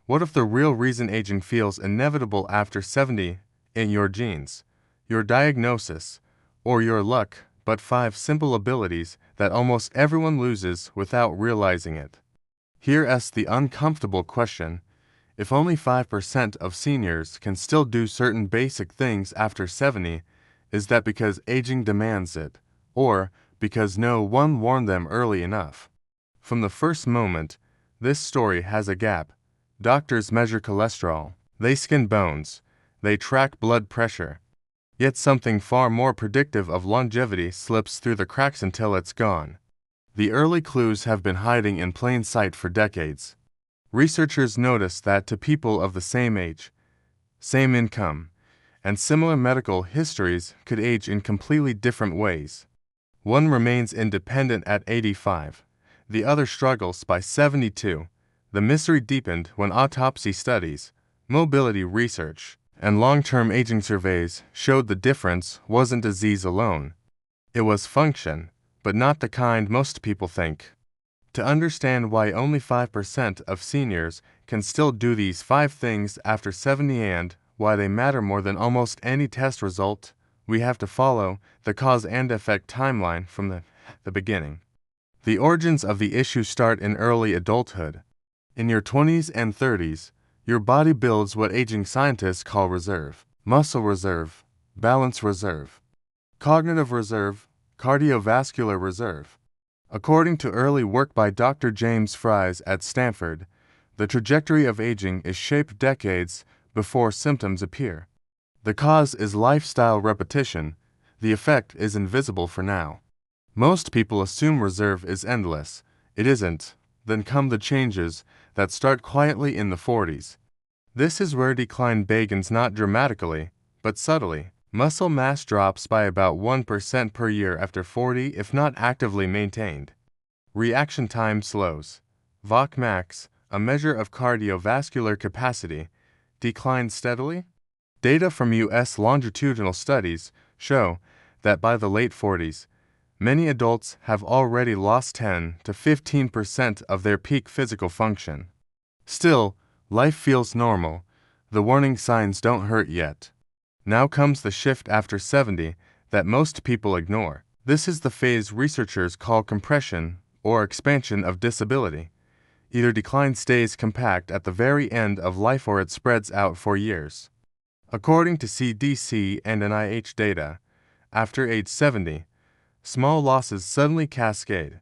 What if the real reason aging feels inevitable after 70 in your genes, your diagnosis, or your luck, but 5 simple abilities that almost everyone loses without realizing it? Here's the uncomfortable question. If only 5% of seniors can still do certain basic things after 70, is that because aging demands it, or because no one warned them early enough? From the first moment, this story has a gap. Doctors measure cholesterol, they scan bones, they track blood pressure. Yet something far more predictive of longevity slips through the cracks until it's gone. The early clues have been hiding in plain sight for decades. Researchers notice that to people of the same age, same income, and similar medical histories could age in completely different ways. One remains independent at 85, the other struggles by 72. The mystery deepened when autopsy studies, mobility research, and long-term aging surveys showed the difference wasn't disease alone. It was function, but not the kind most people think. To understand why only 5% of seniors can still do these 5 things after 70 and why they matter more than almost any test result, we have to follow the cause and effect timeline from the beginning. The origins of the issue start in early adulthood. In your 20s and 30s, your body builds what aging scientists call reserve, muscle reserve, balance reserve, cognitive reserve, cardiovascular reserve. According to early work by Dr. James Fries at Stanford, the trajectory of aging is shaped decades before symptoms appear. The cause is lifestyle repetition, the effect is invisible for now. Most people assume reserve is endless. It isn't. Then come the changes that start quietly in the 40s. This is where decline begins, not dramatically, but subtly. Muscle mass drops by about 1% per year after 40 if not actively maintained. Reaction time slows. VO2 max, a measure of cardiovascular capacity, declines steadily. Data from U.S. longitudinal studies show that by the late 40s, many adults have already lost 10 to 15% of their peak physical function. Still, life feels normal. The warning signs don't hurt yet. Now comes the shift after 70 that most people ignore. This is the phase researchers call compression or expansion of disability. Either decline stays compact at the very end of life or it spreads out for years. According to CDC and NIH data, after age 70, small losses suddenly cascade.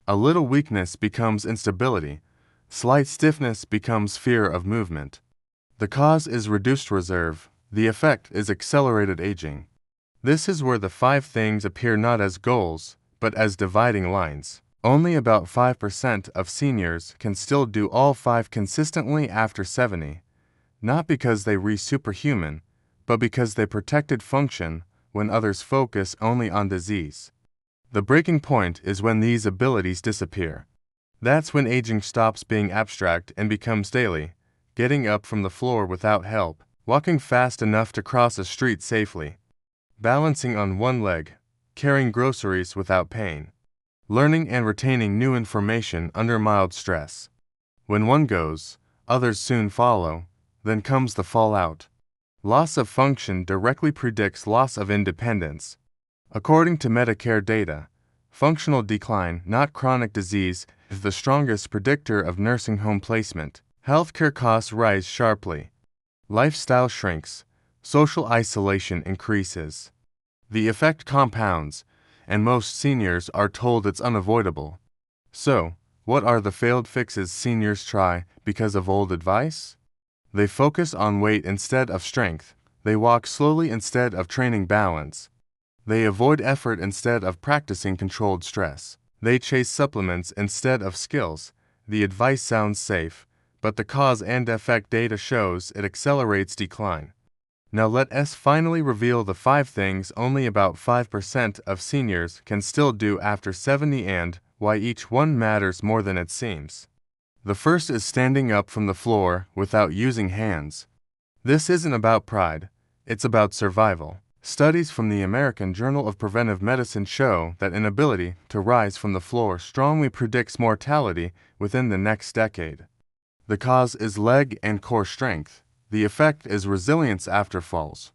A little weakness becomes instability. Slight stiffness becomes fear of movement. The cause is reduced reserve. The effect is accelerated aging. This is where the 5 things appear not as goals, but as dividing lines. Only about 5% of seniors can still do all 5 consistently after 70, not because they re-superhuman, but because they protected function when others focus only on disease. The breaking point is when these abilities disappear. That's when aging stops being abstract and becomes daily, getting up from the floor without help, walking fast enough to cross a street safely, balancing on one leg, carrying groceries without pain, learning and retaining new information under mild stress. When one goes, others soon follow, then comes the fallout. Loss of function directly predicts loss of independence. According to Medicare data, functional decline, not chronic disease, is the strongest predictor of nursing home placement. Healthcare costs rise sharply. Lifestyle shrinks. Social isolation increases. The effect compounds, and most seniors are told it's unavoidable. So, what are the failed fixes seniors try because of old advice? They focus on weight instead of strength. They walk slowly instead of training balance. They avoid effort instead of practicing controlled stress. They chase supplements instead of skills. The advice sounds safe, but the cause and effect data shows it accelerates decline. Now let us finally reveal the 5 things only about 5% of seniors can still do after 70 and why each one matters more than it seems. The first is standing up from the floor without using hands. This isn't about pride, it's about survival. Studies from the American Journal of Preventive Medicine show that inability to rise from the floor strongly predicts mortality within the next decade. The cause is leg and core strength. The effect is resilience after falls.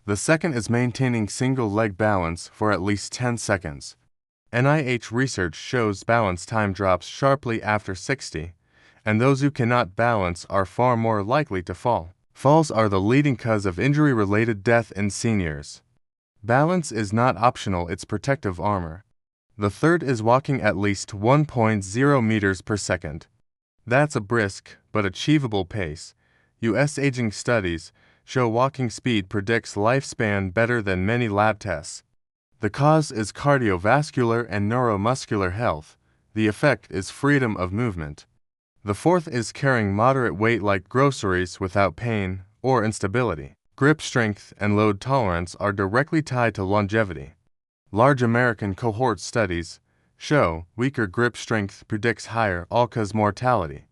The second is maintaining single leg balance for at least 10 seconds. NIH research shows balance time drops sharply after 60, and those who cannot balance are far more likely to fall. Falls are the leading cause of injury-related death in seniors. Balance is not optional, it's protective armor. The third is walking at least 1.0 meters per second. That's a brisk but achievable pace. U.S. aging studies show walking speed predicts lifespan better than many lab tests. The cause is cardiovascular and neuromuscular health. The effect is freedom of movement. The fourth is carrying moderate weight like groceries without pain or instability. Grip strength and load tolerance are directly tied to longevity. Large American cohort studies show weaker grip strength predicts higher all-cause mortality.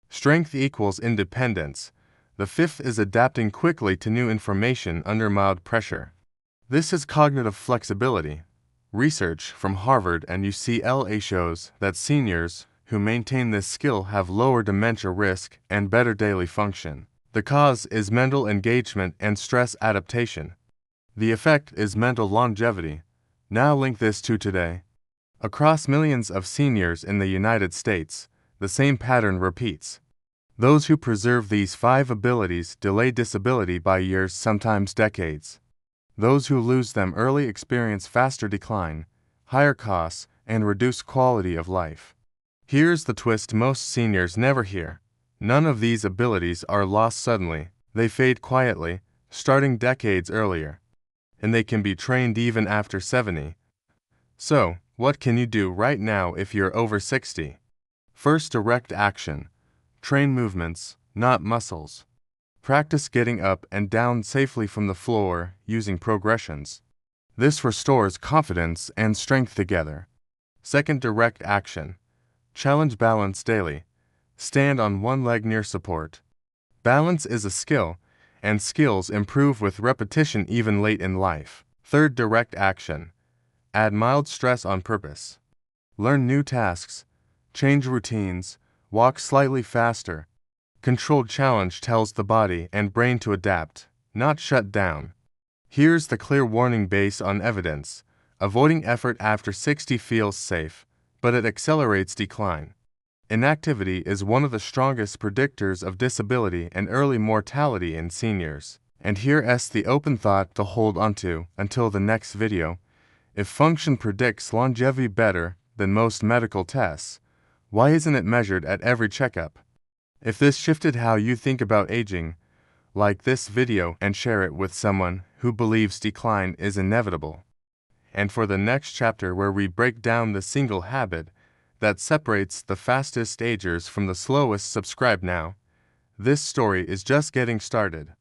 Strength equals independence. The fifth is adapting quickly to new information under mild pressure. This is cognitive flexibility. Research from Harvard and UCLA shows that seniors who maintain this skill have lower dementia risk and better daily function. The cause is mental engagement and stress adaptation. The effect is mental longevity. Now link this to today. Across millions of seniors in the United States, the same pattern repeats. Those who preserve these 5 abilities delay disability by years, sometimes decades. Those who lose them early experience faster decline, higher costs, and reduced quality of life. Here's the twist most seniors never hear. None of these abilities are lost suddenly. They fade quietly, starting decades earlier. And they can be trained even after 70. So, what can you do right now if you're over 60? First, direct action. Train movements, not muscles. Practice getting up and down safely from the floor using progressions. This restores confidence and strength together. Second, direct action. Challenge balance daily. Stand on one leg near support. Balance is a skill, and skills improve with repetition even late in life. Third, direct action. Add mild stress on purpose. Learn new tasks. Change routines. Walk slightly faster. Controlled challenge tells the body and brain to adapt, not shut down. Here's the clear warning based on evidence. Avoiding effort after 60 feels safe, but it accelerates decline. Inactivity is one of the strongest predictors of disability and early mortality in seniors. And here's the open thought to hold onto until the next video. If function predicts longevity better than most medical tests, why isn't it measured at every checkup? If this shifted how you think about aging, like this video and share it with someone who believes decline is inevitable. And for the next chapter where we break down the single habit that separates the fastest agers from the slowest, subscribe now. This story is just getting started.